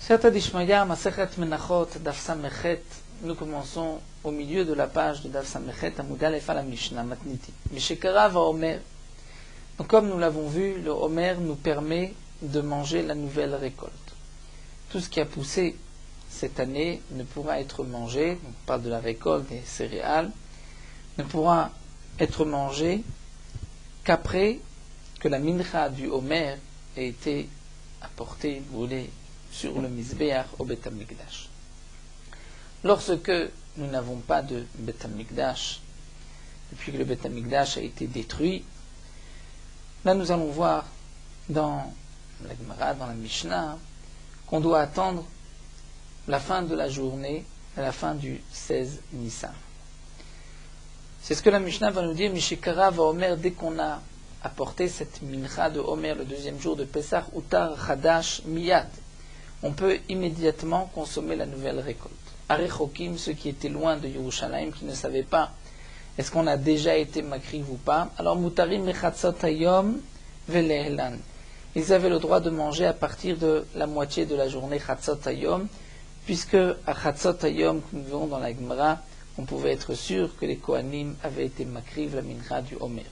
Siyata Dishmaya, Masechet Menachot, Daf Samechet. Nous commençons au milieu de la page de Daf Samechet, Amud Aleph à la Mishnah, Matniti. Mishekara va Omer. Donc, comme nous l'avons vu, le Omer nous permet de manger la nouvelle récolte. Tout ce qui a poussé cette année ne pourra être mangé, on parle de la récolte des céréales, ne pourra être mangé qu'après que la mincha du Omer ait été apportée, brûlée sur le Mizbeach au Beth Amikdash. Lorsque nous n'avons pas de Beth Amikdash, depuis que le Beth Amikdash a été détruit, là nous allons voir dans la Gemara, dans la Mishnah, qu'on doit attendre la fin de la journée, à la fin du 16 Nissan. C'est ce que la Mishnah va nous dire, Mishikara va Omer, dès qu'on a apporté cette mincha de Omer le deuxième jour de Pesach, Utar Chadash Miyad. On peut immédiatement consommer la nouvelle récolte. Arechokim, ceux qui étaient loin de Yerushalayim, qui ne savaient pas est-ce qu'on a déjà été makriv ou pas, alors Mutarim Mechatzot Hayom Velehelan. Ils avaient le droit de manger à partir de la moitié de la journée Chatzot Hayom, puisque à Chatzot Hayom, que nous verrons dans la Gemara, on pouvait être sûr que les Kohanim avaient été makriv la mincha du Omer.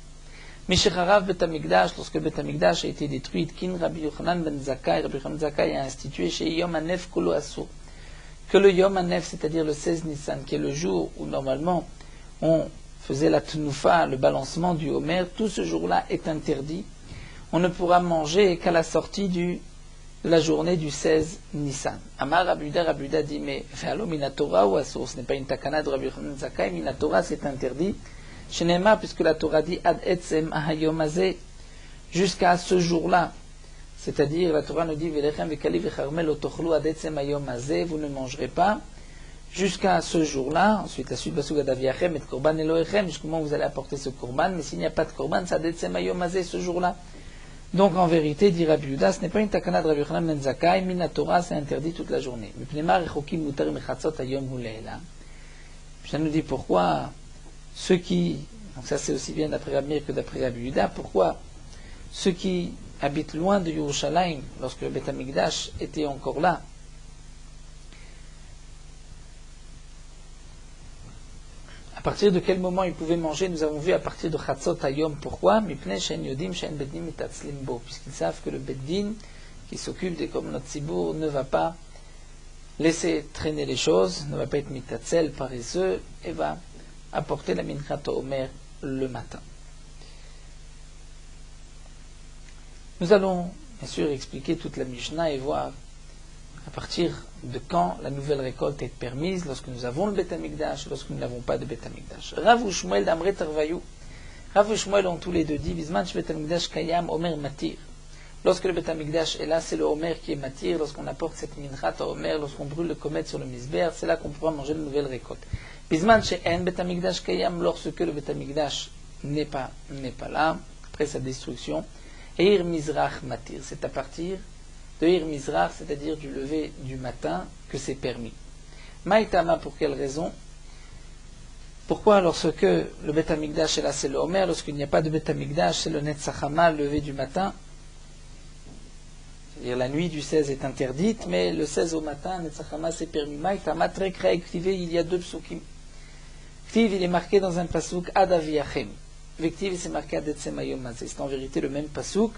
Mishecharav Bet Amikdash, lorsque Bet Amikdash a été détruite, Kin Rabbi Yochanan ben Zakkai, Rabbi Yochanan ben Zakkai a institué chez Yom Hanef Kolo Asur, que le Yom Hanef, c'est-à-dire le 16 Nissan, qui est le jour où normalement on faisait la Tnoufa, le balancement du Omer, tout ce jour-là est interdit. On ne pourra manger qu'à la sortie de la journée du 16 Nissan. Amar Rabuda dit, mais Fe'alo Minatora ou Asur, ce n'est pas une takana de Rabbi Yochanan ben Zakkai, Minatora c'est interdit. Shenema, puisque la Torah dit Ad etzem ahayom hazeh, jusqu'à ce jour-là, c'est-à-dire la Torah nous dit Velechem vekali vecharmel otochlu ad etzem hayom hazeh, vous ne mangerez pas jusqu'à ce jour-là. Ensuite la suite basug adaviachem et korban elohechem, jusqu'au moment où vous allez apporter ce korban, mais s'il n'y a pas de korban, c'est ad etzem hayom hazeh ce jour-là. Donc en vérité, dit Rabbi Yehuda, ce n'est pas une takana de Rabbi Yochanan ben Zakkai, mais la Torah c'est interdit toute la journée. Mipnema rechokim mutar mechatzot hayom hu leila. Ça nous dit pourquoi ceux qui, donc ça c'est aussi bien d'après Rabbi Meir que d'après Rabbi Yehuda, pourquoi ceux qui habitent loin de Yerushalayim, lorsque le Beth Amikdash était encore là, à partir de quel moment ils pouvaient manger, nous avons vu à partir de Chatzot Hayom. Pourquoi? Mipnei she'en yodim she'en beddin mitatzlim bo, puisqu'ils savent que le beddin qui s'occupe des Korbanot Tzibour ne va pas laisser traîner les choses, ne va pas être mitatzel, paresseux, et va apporter la minchat Omer le matin. Nous allons bien sûr expliquer toute la Mishnah et voir à partir de quand la nouvelle récolte est permise, lorsque nous avons le Beth Amikdash, lorsque nous n'avons pas de Beth Amikdash. Rav ou Shmuel d'Amre Tarvayou. Rav ou Shmuel ont tous les deux dit Bisman Beth Amikdash Kayam Omer Matir. Lorsque le Beth Amikdash est là, c'est le Omer qui est Matir. Lorsqu'on apporte cette minchat Omer, lorsqu'on brûle le Komet sur le Mizbeach, c'est là qu'on pourra manger la nouvelle récolte. Bisman she'en Bet Amikdash Kayam, lorsque le Bet Amikdash n'est pas là, après sa destruction, Eir Mizrach Matir, c'est à partir de Eir Mizrach, c'est-à-dire du lever du matin, que c'est permis. Maïtama, pour quelle raison? Pourquoi lorsque le Bet Amikdash est là, c'est le Omer, lorsqu'il n'y a pas de Bet Amikdash, c'est le Netzachama, le lever du matin? C'est-à-dire la nuit du 16 est interdite, mais le 16 au matin, Netzachama, c'est permis. Maïtama, très créative, il y a deux psukim. Ktiv, il est marqué dans un pasuk Adaviachem. Vektiv, c'est marqué Adetzem Hayom Hazeh. C'est en vérité le même pasuk.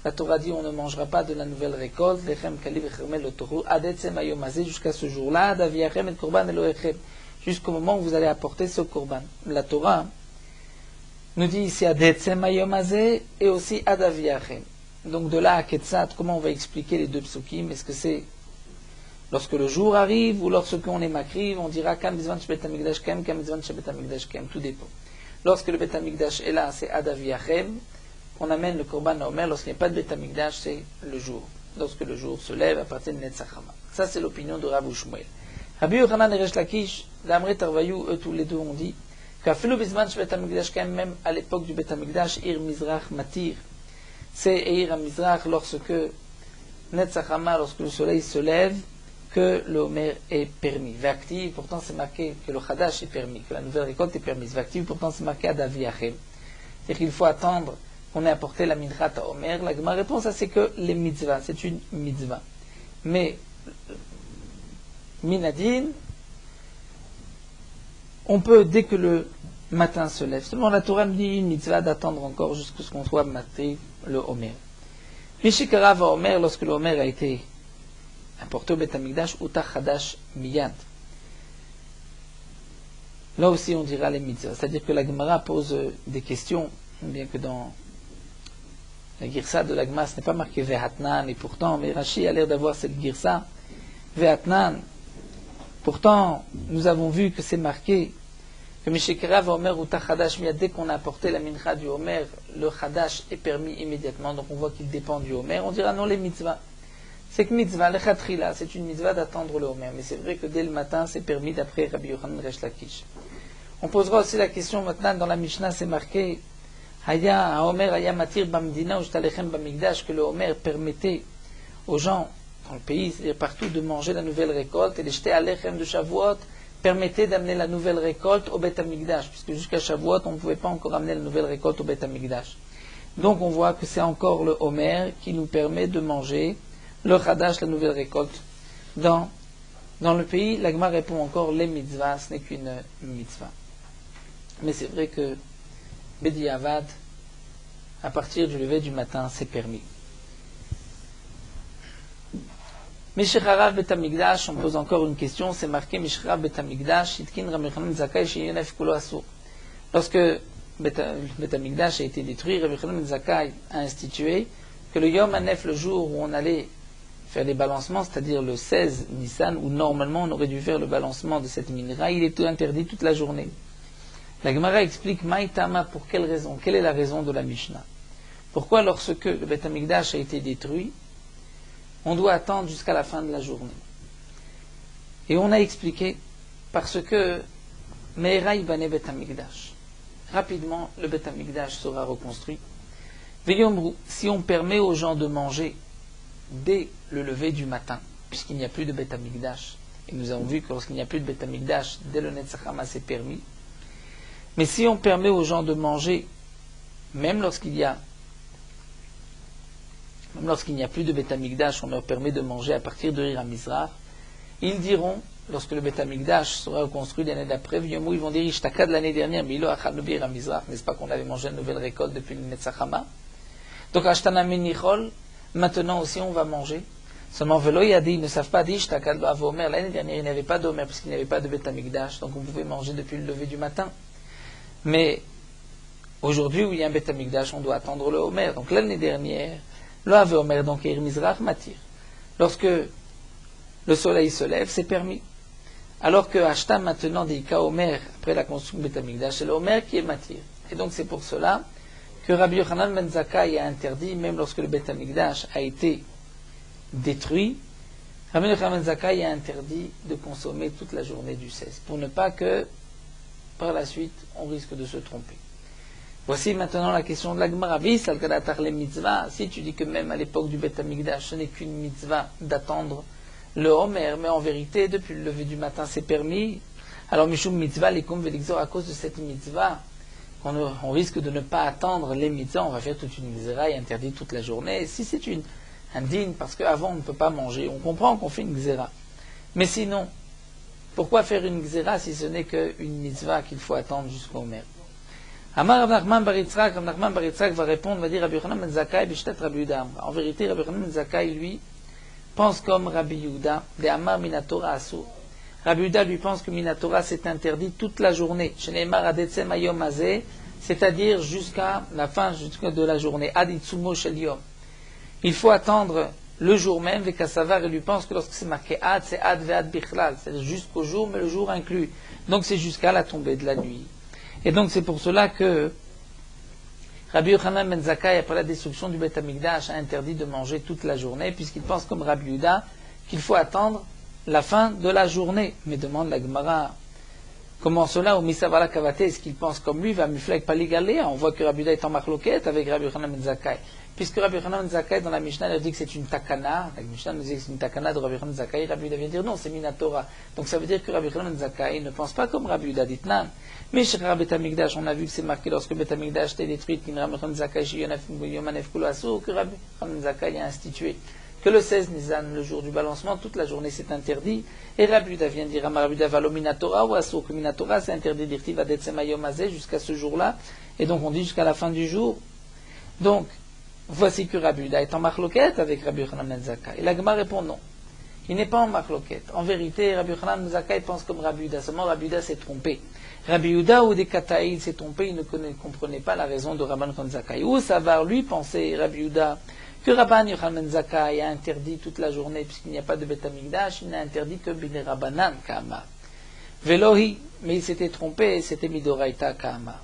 La Torah dit on ne mangera pas de la nouvelle récolte. Lechem Kali Vecharmel Otoru Adetzem Hayom Hazeh, jusqu'à ce jour-là. Adaviachem et Korban Elohechem. Jusqu'au moment où vous allez apporter ce Korban. La Torah nous dit ici Adetzem Hayom Hazeh et aussi Adaviachem. Donc de là à Ketzat, comment on va expliquer les deux psukim? Est-ce que c'est lorsque le jour arrive ou lorsque on est makriv, on dira Kam Bizvan Shebet Amikdash Kem, Kam Bizvan Shebet Amikdash Kem, tout dépend. Lorsque le Bet Amikdash est là, c'est Adaviachem, on amène le Korban à Omer. Lorsqu'il n'y a pas de Bet Amikdash, c'est le jour. Lorsque le jour se lève à partir de Netzachama. Ça c'est l'opinion de Rav ou Shmuel. Rabbi Yochanan et Resh Lakish, d'Amre Tarvayou, eux tous les deux ont dit qu'Afilo Bizvan Shebet Amikdash Kem, même à l'époque du Bet Amikdash, Ir Mizrach Matir, c'est Eir Mizrach lorsque Netzachama, lorsque le soleil se lève, que le Omer est permis. Vactive, pourtant c'est marqué que le Chadash est permis, que la nouvelle récolte est permise. Vactive, pourtant c'est marqué Adaviachem. C'est-à-dire qu'il faut attendre qu'on ait apporté la minchat à Omer. La Gemara répond, ça c'est que les mitzvahs, c'est une mitzvah. Mais Minadine, on peut, dès que le matin se lève, seulement la Torah me dit une mitzvah d'attendre encore jusqu'à ce qu'on soit maté le Homer. Mishikara va Homer, lorsque le Homer a été apporté au Beth Amikdash, Utach Hadash Miyad. Là aussi on dira les mitzvahs. C'est-à-dire que la Gemara pose des questions, bien que dans la Girsa de la Gemara ce n'est pas marqué Vehatnan, et pourtant, mais Rashi a l'air d'avoir cette Girsa, Vehatnan. Pourtant, nous avons vu que c'est marqué que Mishikara va Homer Utach Hadash Miyad, dès qu'on a apporté la mincha du Homer, le Hadash est permis immédiatement, donc on voit qu'il dépend du Homer. On dira non, les mitzvahs. C'est que mitzvah, le Chatrila, c'est une mitzvah d'attendre le Homer, mais c'est vrai que dès le matin, c'est permis d'après Rabbi Yochanan Resh Lakish. On posera aussi la question maintenant, dans la Mishnah, c'est marqué Haya, Homer, Haya Matir Bamdina, ou Shtalechem Bamigdash, que le Homer permettait aux gens dans le pays, c'est-à-dire partout, de manger la nouvelle récolte, et les jeter à l'Echem de Shavuot permettait d'amener la nouvelle récolte au Beth Amikdash, puisque jusqu'à Shavuot, on ne pouvait pas encore amener la nouvelle récolte au Beth Amikdash. Donc on voit que c'est encore le Homer qui nous permet de manger le Hadash, la nouvelle récolte, dans le pays. La Gemara répond encore, les mitzvahs, ce n'est qu'une mitzvah. Mais c'est vrai que Bedi Avad, à partir du lever du matin, c'est permis. Mishecharav Bet Amikdash, on pose encore une question, c'est marqué Mishecharav Bet Amikdash, Shitkin Rabbi Yochanan Zakkai Sheyonef Kulo Asur. Lorsque Bet Amikdash a été détruit, Rabbi Yochanan Zakkai a institué que le Yom Hanef, le jour où on allait faire les balancements, c'est-à-dire le 16 Nissan, où normalement on aurait dû faire le balancement de cette minera, il est interdit toute la journée. La Gemara explique Maïtama, pour quelle raison, quelle est la raison de la Mishnah. Pourquoi lorsque le Beth Amikdash a été détruit, on doit attendre jusqu'à la fin de la journée. Et on a expliqué parce que Me'era Ibane Beth Amikdash, rapidement le Beth Amikdash sera reconstruit. Veyomru, si on permet aux gens de manger dès le lever du matin, puisqu'il n'y a plus de Beth Amikdash, et nous avons vu que lorsqu'il n'y a plus de Beth Amikdash, dès le Netzach Hama c'est permis. Mais si on permet aux gens de manger, même lorsqu'il n'y a plus de Beth Amikdash, on leur permet de manger à partir de Ir HaMizrach, ils diront, lorsque le Beth Amikdash sera reconstruit l'année d'après, ils vont dire Ishtaka de l'année dernière, mais il a achal Ir HaMizrach, n'est-ce pas qu'on avait mangé une nouvelle récolte depuis le Netzach Hama? Donc Ashtana Menichol, maintenant aussi on va manger. Seulement Velo Yadi, ils ne savent pas dire Ishtaka de Avomer. L'année dernière il n'y avait pas d'Omer parce qu'il n'y avait pas de Beth Amikdash, donc on pouvait manger depuis le lever du matin. Mais aujourd'hui où il y a un Beth Amikdash, on doit attendre le Homer. Donc l'année dernière, le Ave Homer, donc Ir Mizrach Matir. Lorsque le soleil se lève, c'est permis. Alors que Ashtam maintenant des Ika Homer, après la construction du Beth Amikdash, c'est le Homer qui est Matir. Et donc c'est pour cela que Rabbi Yochanan ben Zakkai a interdit, même lorsque le Beth Amikdash a été détruit, Rabbi Yochanan ben Zakkai a interdit de consommer toute la journée du 16, pour ne pas que par la suite on risque de se tromper. Voici maintenant la question de la Gemara. Si tu dis que même à l'époque du Beth Amikdash, ce n'est qu'une mitzvah d'attendre le Homer, mais en vérité, depuis le lever du matin, c'est permis. Alors, Mishum mitzvah, likum velixor, à cause de cette mitzvah, on risque de ne pas attendre les mitzvahs, on va faire toute une gzera et interdire toute la journée. Si c'est un digne, parce qu'avant on ne peut pas manger, on comprend qu'on fait une gzera. Mais sinon, pourquoi faire une gzera si ce n'est qu'une mitzvah qu'il faut attendre jusqu'au Homer? Amar Rav Nachman bar Yitzchak, Rav Nachman bar Yitzchak va répondre, va dire Rabbi Yochanan ben Zakkai b'shtat Rabbi Yehuda. En vérité, Rabbi Yochanan ben Zakkai, lui, pense comme Rabbi Yehuda, de Amar Minatora Asur. Rabbi Yehuda lui pense que Minatora c'est interdit toute la journée. Sheneimar adetsem hayom hazeh, c'est-à-dire jusqu'à la fin de la journée. Ad itzumo shel yom. Il faut attendre le jour même, Vekasavar, et lui pense que lorsque c'est marqué Ad, c'est Ad ve'ad bichlal, c'est-à-dire jusqu'au jour, mais le jour inclus. Donc c'est jusqu'à la tombée de la nuit. Et donc c'est pour cela que Rabbi Yochanan ben Zakkai, après la destruction du Beth Amikdash, a interdit de manger toute la journée, puisqu'il pense comme Rabbi Yehuda qu'il faut attendre la fin de la journée. Mais demande la Gemara, comment cela, au Misavala Kavate, est-ce qu'il pense comme lui, va muflek paligaléa? On voit que Rabbi Yehuda est en marloquette avec Rabbi Yochanan ben Zakkai. Puisque Rabbi Yochanan ben Zakkai, dans la Mishnah, il dit que c'est une takana, la Mishnah nous dit que c'est une takana de Rabbi Yochanan ben Zakkai, Rabbi Yehuda vient dire non, c'est Minatora. Donc ça veut dire que Rabbi Yochanan ben Zakkai ne pense pas comme Rabbi Yehuda d'Itnan. Mais chez Rabbi Beth Amikdash, on a vu que c'est marqué lorsque Beth Amikdash était détruit, que Rabbi Yochanan ben Zakkai a institué que le 16 Nisan, le jour du balancement, toute la journée c'est interdit. Et Rabbi Yehuda vient dire Amar Rabbi Yehuda valo minatora ou asur que minatora, c'est interdit d'irtiv adetzem hayom hazeh jusqu'à ce jour-là. Et donc on dit jusqu'à la fin du jour. Donc, voici que Rabbi Yehuda est en marloquette avec Rabbi Yochanan ben Zakkai. Et la Gemara répond non. Il n'est pas en marloquette. En vérité, Rabbi Yochanan ben Zakkai pense comme Rabbi Yehuda. Seulement Rabbi Yehuda s'est trompé. Rabbi Yehuda ou des Kataïd s'est trompé, il ne comprenait pas la raison de Rabban ben Zakkai. Ou savoir lui penser, Rabbi Yehuda, que Rabban Yochanan ben Zakkai a interdit toute la journée, puisqu'il n'y a pas de Beth Amikdash, il n'a interdit que Bine Rabbanan Kama. Velohi, mais il s'était trompé, c'était Midoraita Kama.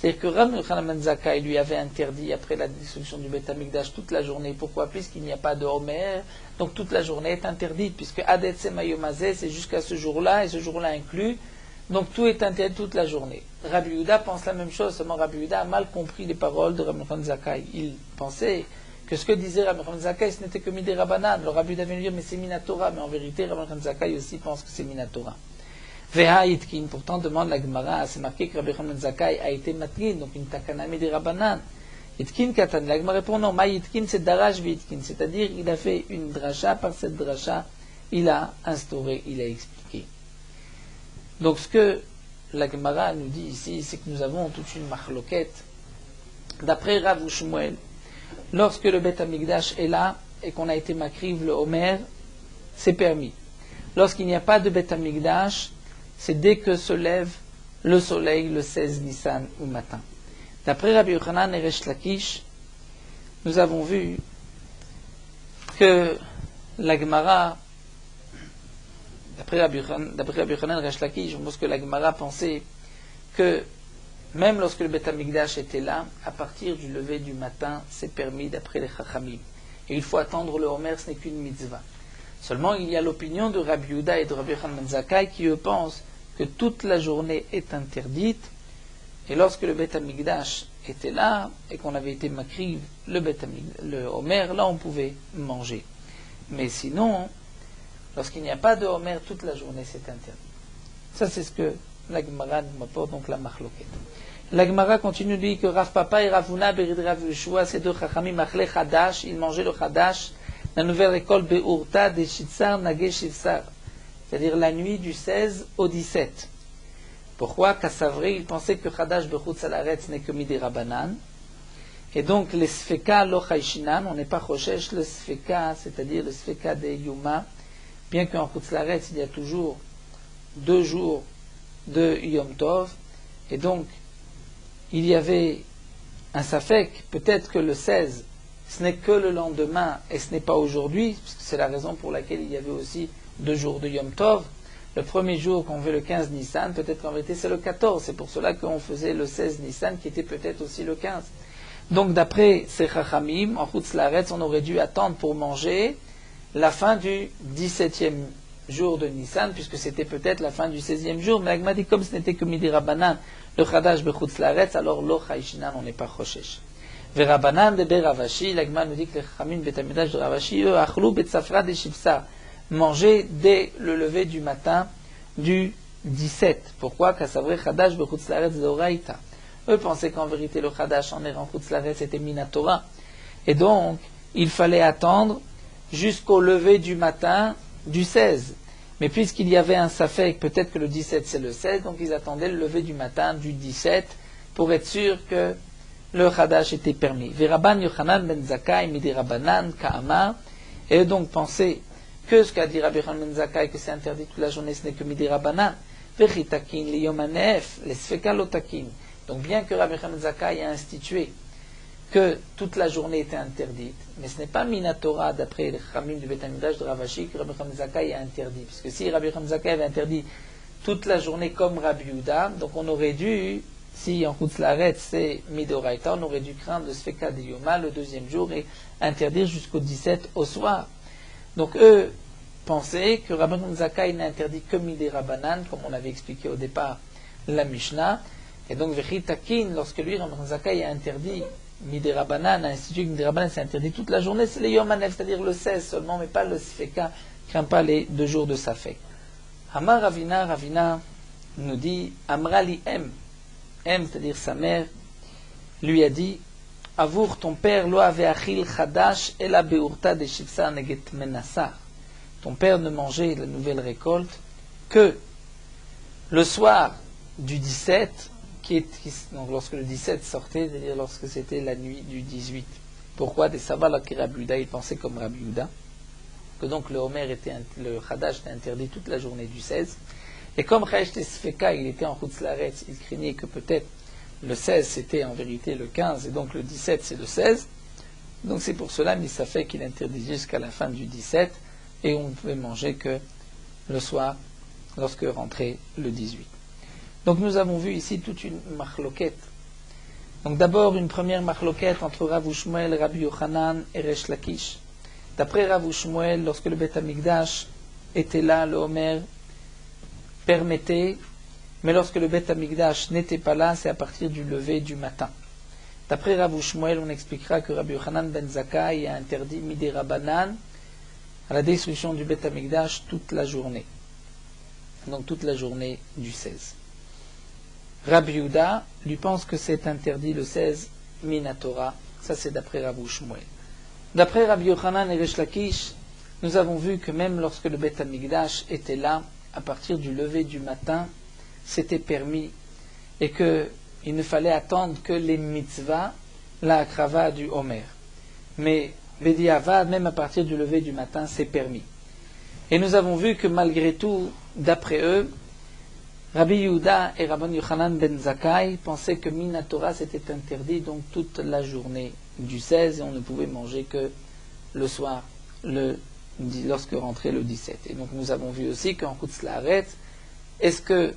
C'est-à-dire que Rabban Yochanan ben Zakkai lui avait interdit, après la destruction du Beth Amikdash, toute la journée. Pourquoi? Puisqu'il n'y a pas de Homer, donc toute la journée est interdite, puisque Adetsem Hayom hazeh, c'est jusqu'à ce jour-là, et ce jour-là inclus, donc tout est interdit toute la journée. Rabbi Yehuda pense la même chose, seulement Rabbi Yehuda a mal compris les paroles de Rabban Yochanan ben Zakkai. Il pensait que ce que disait Rabban Yochanan ben Zakkai, ce n'était que Midei Rabbanan. Le Rabbi Yehuda vient lui dire, mais c'est Minatora, mais en vérité, Rabban Yochanan ben Zakkai aussi pense que c'est Minatora. Veha Itkin, pourtant demande la Gemara, c'est marqué que Rabbi Yochanan ben Zakkai a été matkin, donc une takana Midei Rabbanan. Itkin katan, la Gemara répond non, ma Itkin c'est Darash Vitkin, c'est-à-dire il a fait une dracha, par cette dracha, il a instauré, il a expliqué. Donc ce que la Gemara nous dit ici, c'est que nous avons toute une marloquette. D'après Rav ou Shmuel, lorsque le Beth Amikdash est là et qu'on a été makriv le Homer, c'est permis. Lorsqu'il n'y a pas de Beth Amikdash, c'est dès que se lève le soleil le 16 Nissan au matin. D'après Rabbi Yochanan et Resh Lakish, nous avons vu que la Gemara, d'après Rabbi Yochanan et Resh Lakish, je pense que la Gemara pensait que même lorsque le Beth Amikdash était là, à partir du lever du matin, c'est permis d'après les Chachamim. Et il faut attendre le Homer, ce n'est qu'une mitzvah. Seulement, il y a l'opinion de Rabbi Yehuda et de Rabbi Yochanan ben Zakkai qui, eux, pensent que toute la journée est interdite. Et lorsque le Beth Amikdash était là, et qu'on avait été makriv le Homer, là, on pouvait manger. Mais sinon, lorsqu'il n'y a pas de Homer, toute la journée, c'est interdit. Ça, c'est ce que la Gemara nous apporte, donc la marloquette. La Gemara continue de dire que Rav Papa et Rav Huna Berid Rav Yeshua, ces deux chachamim, achlé Chadash, ils mangeaient le Chadash, la nouvelle école Be'urta de Shitzar Nage Shivsar, c'est-à-dire la nuit du 16 au 17. Pourquoi? Kassavri, il pensait que Chadash Bechutz Alaretz n'est que Midei Rabbanan, et donc les Sfeka lo Chayshinan, on n'est pas Choshesh, le Sfeka, c'est-à-dire le Sfeka de Yuma, bien qu'en Chutz Alaretz il y a toujours 2 jours de Yom Tov, et donc il y avait un safek, peut-être que le 16, ce n'est que le lendemain et ce n'est pas aujourd'hui, parce que c'est la raison pour laquelle il y avait aussi 2 jours de Yom Tov. Le premier jour qu'on fait le 15 Nissan, peut-être qu'en vérité c'est le 14, c'est pour cela qu'on faisait le 16 Nissan qui était peut-être aussi le 15. Donc d'après ces Chachamim, en Chutz Laaretz, on aurait dû attendre pour manger la fin du 17e jour de Nissan, puisque c'était peut-être la fin du 16e jour, mais l'Agma dit comme ce n'était que Midei Rabbanan, le Chadash Bechutz Laaretz, alors lo Chayshinan, on n'est pas Choshesh. Ve Rabbanan de Beravashi, l'Agma nous dit que les Chachamim Beth Amikdash de Ravashi, eux, Achlou Betsafra de Shivsar, manger dès le lever du matin du 17. Pourquoi? Kassavre Chadash Bechutz Laaretz de Oraita. Eux pensaient qu'en vérité le Chadash en errant Chutz Laaretz était Minatora. Et donc, il fallait attendre jusqu'au lever du matin du 16. Mais puisqu'il y avait un safek, peut-être que le 17 c'est le 16, donc ils attendaient le lever du matin du 17 pour être sûr que le Chadash était permis. Veraban Yochanan ben Zakkai Midei Rabbanan Ka'amar, et eux donc pensaient que ce qu'a dit Rabbi Yochanan ben Zakkai, que c'est interdit toute la journée, ce n'est que Midei Rabbanan. Vechitakin liyom hanef, les sfeka lotakin. Donc bien que Rabbi Yochanan ben Zakkai a institué que toute la journée était interdite, mais ce n'est pas Minatora, d'après les Chachamim du Beth Amikdash de Ravashi, que Rabbi Yochanan ben Zakkai a interdit. Puisque si Rabbi Yochanan ben Zakkai avait interdit toute la journée comme Rabbi Yehuda, donc on aurait dû, si en Chutz Laaretz c'est Midoraita, on aurait dû craindre le Sfeka de Yoma le 2e jour et interdire jusqu'au 17 au soir. Donc eux pensaient que Rabbi Yochanan ben Zakkai n'a interdit que Midei Rabbanan, comme on avait expliqué au départ la Mishnah, et donc Vechitakin, lorsque lui, Rabbi Yochanan ben Zakkai a interdit Midei Rabbanan, a institué que Midei Rabbanan c'est interdit toute la journée, c'est le Yom Hanef, c'est-à-dire le 16 seulement, mais pas le Sfeka, craint pas les 2 jours de Safek. Amar Ravina nous dit, Amra li M, c'est-à-dire sa mère, lui a dit, Avour ton père lo ave achil chadash ela beurta de shivsa neget menassar. Ton père ne mangeait la nouvelle récolte que le soir du 17, donc lorsque le 17 sortait, c'est-à-dire lorsque c'était la nuit du 18. Pourquoi? Des sabbats là qui Rabbi Yehuda, il pensait comme Rabbi Yehuda, que donc le Chadash était interdit toute la journée du 16. Et comme Chayesh Tesfeka, il était en Chutz Laaretz, il craignait que peut-être le 16 c'était en vérité le 15, et donc le 17 c'est le 16. Donc c'est pour cela, mais ça fait qu'il interdisait jusqu'à la fin du 17, et on ne pouvait manger que le soir, lorsque rentrait le 18. Donc nous avons vu ici toute une marloquette. Donc d'abord une première marloquette entre Rav Shmuel, Rabbi Yochanan et Resh Lakish. D'après Rav Shmuel, lorsque le Beth Amikdash était là, le Homer permettait, mais lorsque le Beth Amikdash n'était pas là, c'est à partir du lever du matin. D'après Rav Shmuel, on expliquera que Rabbi Yochanan ben Zakkai a interdit Midei Rabanan à la destruction du Beth Amikdash toute la journée. Donc toute la journée du 16. Rabbi Yehuda lui pense que c'est interdit le 16 Minatora, ça c'est d'après Rav Shmuel. D'après Rabbi Yochanan et Resh Lakish, nous avons vu que même lorsque le Beth Amikdash était là, à partir du lever du matin, c'était permis et qu'il ne fallait attendre que les mitzvahs, la akrava du Homer. Mais Bediavad, même à partir du lever du matin, c'est permis. Et nous avons vu que malgré tout, d'après eux, Rabbi Yehuda et Rabban Yochanan ben Zakkai pensaient que Minatora c'était interdit donc toute la journée du 16 et on ne pouvait manger que le soir, lorsque rentrait le 17. Et donc nous avons vu aussi qu'en Chutz Laaretz, est-ce que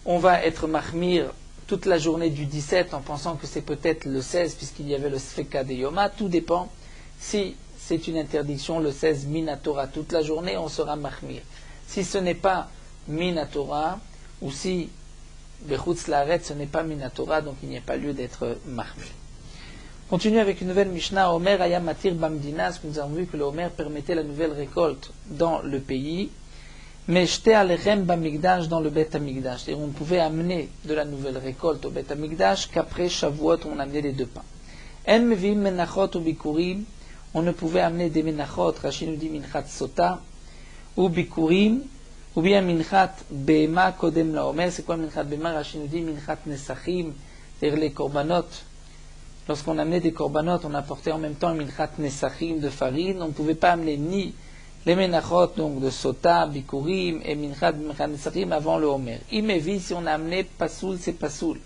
on va être mahmir toute la journée du 17 en pensant que c'est peut-être le 16 puisqu'il y avait le Sfeka de Yoma? Tout dépend. Si c'est une interdiction le 16 Minatora toute la journée, on sera mahmir. Si ce n'est pas Minatora, ou si Bechutz Laaretz ce n'est pas Minatora, donc il n'y a pas lieu d'être mahmir. Continue avec une nouvelle Mishnah, Omer Ayam Matir Bamdina, parce que nous avons vu que le Omer permettait la nouvelle récolte dans le pays, mais Shte Alechem Bamigdash dans le Bet Amigdash. Et on ne pouvait amener de la nouvelle récolte au Bet Amigdash qu'après Shavuot on amenait les deux pains. En Mevim Menachot ou Bikurim, on ne pouvait amener des Menachot, Rashi nous dit Minchat Sota, ou Bikurim, ou bien Minchat Behema Kodem la Omer. C'est quoi Minchat Behema? Rashi nous dit Minchat Nesachim, c'est-à-dire les korbanot. Lorsqu'on amenait des korbanot, on apportait en même temps Minchat Nesachim de farine. On ne pouvait pas amener ni les Menachot, donc de Sota, Bikurim et Minchat Nesachim avant le Omer. Imevi, si on a amené Pasoul, c'est Pasoul.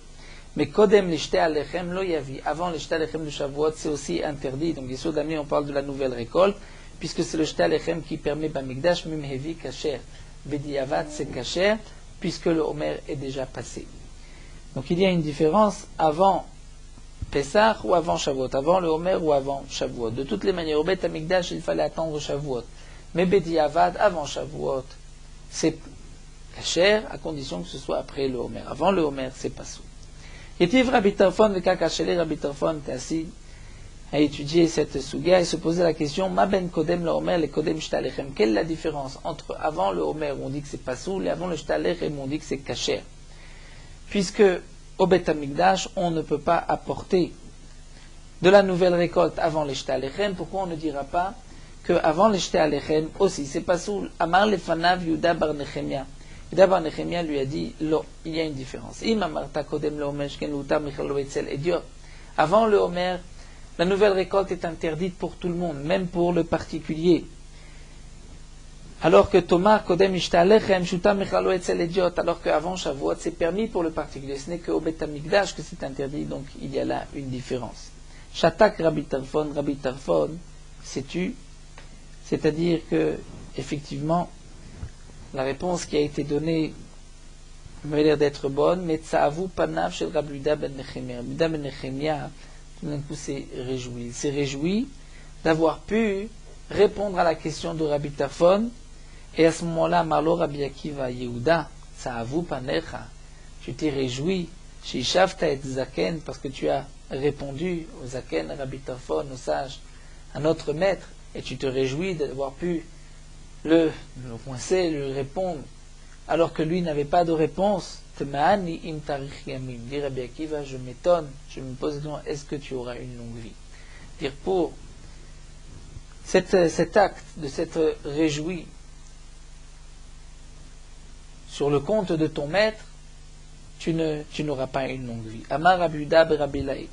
Mais Kodem l'Ishte Alechem lo yavi. Avant l'Ishte Alechem de Shavuot, c'est aussi interdit. Donc, bien sûr, d'amener, on parle de la nouvelle récolte, puisque c'est le Ishte Alechem qui permet Bamigdash, même Hevi, Kacher. Bediavad, c'est Kacher, puisque le Omer est déjà passé. Donc, il y a une différence avant Pessah ou avant Shavuot, avant le Homer ou avant Shavuot. De toutes les manières, au Bet Amikdash, il fallait attendre Shavuot. Mais Bediavad, avant Shavuot, c'est Kacher, à condition que ce soit après le Homer. Avant le Homer, c'est Passou. Yetiv Rabbi Tarfon, le Kakachele, Rabbi Tarfon était assis à étudier cette suga et se posait la question, Ma ben Kodem le Homer, le Kodem Shtalechem. Quelle est la différence entre avant le Homer où on dit que c'est Passou et avant le Shtalechem où on dit que c'est Kacher? Puisque au Bet Amikdash, on ne peut pas apporter de la nouvelle récolte avant les Shtalechem. Pourquoi on ne dira pas qu'avant les Shtalechem aussi c'est Passou? Amar lefanav Yuda bar Nechemia. Yuda bar Nechemia lui a dit, lo, il y a une différence. Avant le Homer, la nouvelle récolte est interdite pour tout le monde, même pour le particulier. Alors que Thomas, Kodem Ishtalechem, Shuta Mechalo Etzel Idiot, alors qu'avant Shavuot, c'est permis pour le particulier. Ce n'est qu'au Bet Amikdash que c'est interdit, donc il y a là une différence. Shatak Rabbi Tarfon s'est tu, c'est-à-dire que, effectivement, la réponse qui a été donnée m'avait l'air d'être bonne, mais Tsa'avu Panav Shel Rabbi Yehuda ben Nechemia. Rabbi Yehuda ben Nechemia, tout d'un coup, s'est réjoui. Il s'est réjoui d'avoir pu répondre à la question de Rabbi Tarfon. Et à ce moment-là, Marlo Rabbi Akiva Yehuda, Tsa'avu Panecha, tu t'es réjoui, Shishavta et Zaken, parce que tu as répondu au Zaken, à Rabbi Tarfon, au sage, à notre maître, et tu te réjouis d'avoir pu le répondre alors que lui n'avait pas de réponse. Tema'ani im tarich yamim. Dit Rabbi Akiva, je m'étonne, je me pose la question, est-ce que tu auras une longue vie? Dire pour cet acte de s'être réjoui sur le compte de ton maître, tu n'auras pas une longue vie. Amar Rabbi Yehuda ben Rabbi Elai.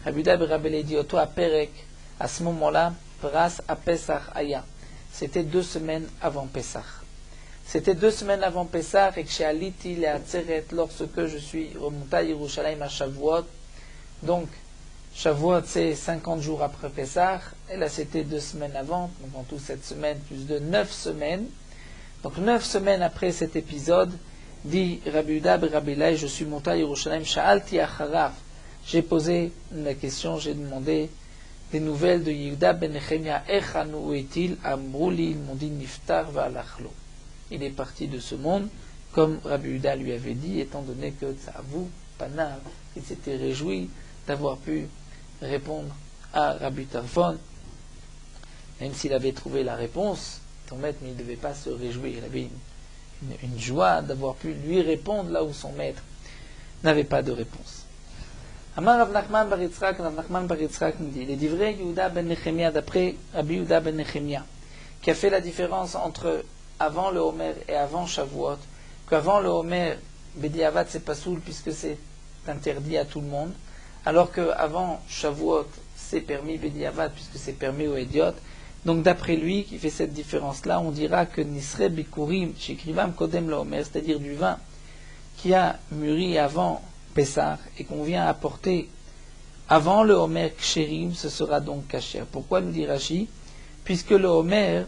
Rabbi Yehuda ben Rabbi Elai dit, Oto Perek, à ce moment-là, Pras à Pesach Aya. C'était 2 semaines avant Pesach. C'était 2 semaines avant Pesach et que chez Aliti le Atzeret, lorsque je suis remonté à Yerushalayim à Shavuot. Donc, Shavuot c'est 50 jours après Pesach, et là c'était 2 semaines avant, donc en tout 7 semaines, plus de 9 semaines. Donc 9 semaines après cet épisode, dit Rabbi Yehuda ben Rabbi Elai, je suis monté à Yerushalayim, Sha'alti acharav. J'ai posé la question, j'ai demandé des nouvelles de Yehuda ben Nechemia. Echanu où est-il? Amrouli, ils m'ont dit Niftar va'alachlo. Il est parti de ce monde, comme Rabbi Yehuda lui avait dit, étant donné que Tzavu, Panav, il s'était réjoui d'avoir pu répondre à Rabbi Tarfon, même s'il avait trouvé la réponse, ton maître, mais il ne devait pas se réjouir. Il avait une joie d'avoir pu lui répondre là où son maître n'avait pas de réponse. Amar Rav Nachman bar Yitzchak, Rav Nachman bar Yitzchak nous dit, les divrei Yehuda ben Nechemia, d'après Rabbi Yehuda ben Nechemia, qui a fait la différence entre avant le Homer et avant Shavuot, qu'avant le Homer, Bediavad c'est pas soul puisque c'est interdit à tout le monde, alors qu'avant Shavuot c'est permis Bediavad puisque c'est permis aux idiotes. Donc d'après lui, qui fait cette différence-là, on dira que Nisre Bikurim Shikrivam Kodem le Homer, c'est-à-dire du vin qui a mûri avant Pessah et qu'on vient apporter avant le Homer Ksherim, ce sera donc kasher. Pourquoi nous dit Rashi? Puisque le Homer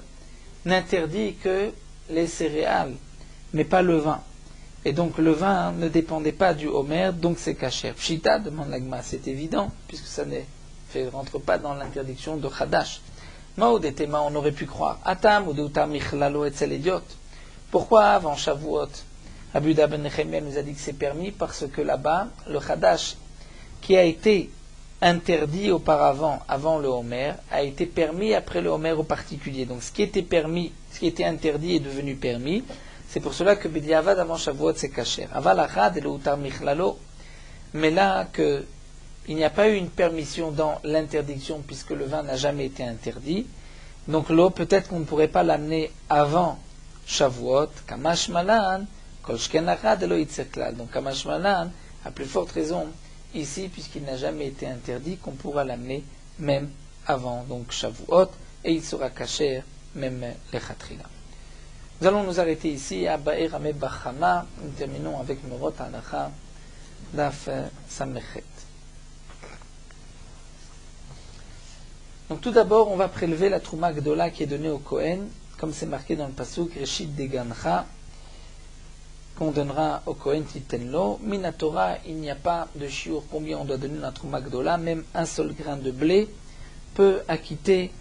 n'interdit que les céréales, mais pas le vin. Et donc le vin ne dépendait pas du Homer, donc c'est kasher. Pshita, demande l'Agma, c'est évident, puisque ça ne rentre pas dans l'interdiction de Chadash. Maud et Tema, on aurait pu croire. Atam ou Deutam Michlalo et Idiot. Pourquoi avant Shavuot? Rabbi Yehuda ben Nechemia nous a dit que c'est permis parce que là-bas, le Chadash, qui a été interdit auparavant, avant le Homer, a été permis après le Homer au particulier. Donc ce qui était permis, ce qui était interdit est devenu permis. C'est pour cela que Bediavad avant Shavuot c'est kasher. Aval achad et le utar michlalo. Mais là, il n'y a pas eu une permission dans l'interdiction puisque le vin n'a jamais été interdit. Donc l'eau, peut-être qu'on ne pourrait pas l'amener avant Shavuot, Kamash Malan, Kol Shken achad et lo yitzerklal. Donc Kamash Malan, à plus forte raison, ici, puisqu'il n'a jamais été interdit, qu'on pourra l'amener même avant donc Shavuot, et il sera kasher même les Chatrila. Nous allons nous arrêter ici à Ba'er Ame Bachama. Nous terminons avec Morot Halacha Daf Samechet. Donc tout d'abord, on va prélever la Trouma Gdola qui est donnée au Kohen, comme c'est marqué dans le Pasuk, Reshit Degancha, qu'on donnera au Kohen Titenlo. Minatora, il n'y a pas de shiur combien on doit donner la Trouma Gdola, même un seul grain de blé peut acquitter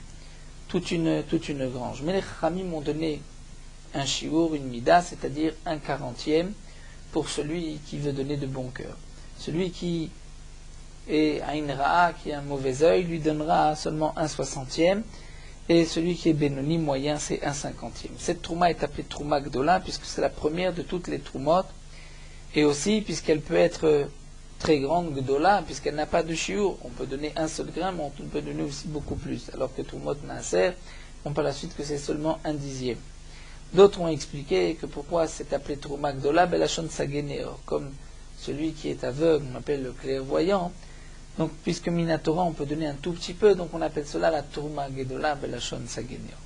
toute une grange. Mais les Chachamim ont donné un shiur, une mida, c'est-à-dire 1/40 pour celui qui veut donner de bon cœur. Celui qui est Ain Ra'a, qui a un mauvais œil, lui donnera seulement 1/60, et celui qui est Benoni moyen, c'est 1/50. Cette trouma est appelée trouma gdola, puisque c'est la première de toutes les troumot, et aussi puisqu'elle peut être très grande gdola, puisqu'elle n'a pas de shiur. On peut donner un seul grain, mais on peut donner aussi beaucoup plus, alors que troumot maaser, on par la suite que c'est seulement 1/10. D'autres ont expliqué que pourquoi c'est appelé trouma gdola, belachon sageneor, comme celui qui est aveugle, on appelle le clairvoyant. Donc, puisque Minatora, on peut donner un tout petit peu, donc on appelle cela la Trouma Gedola Belachon Sageneor.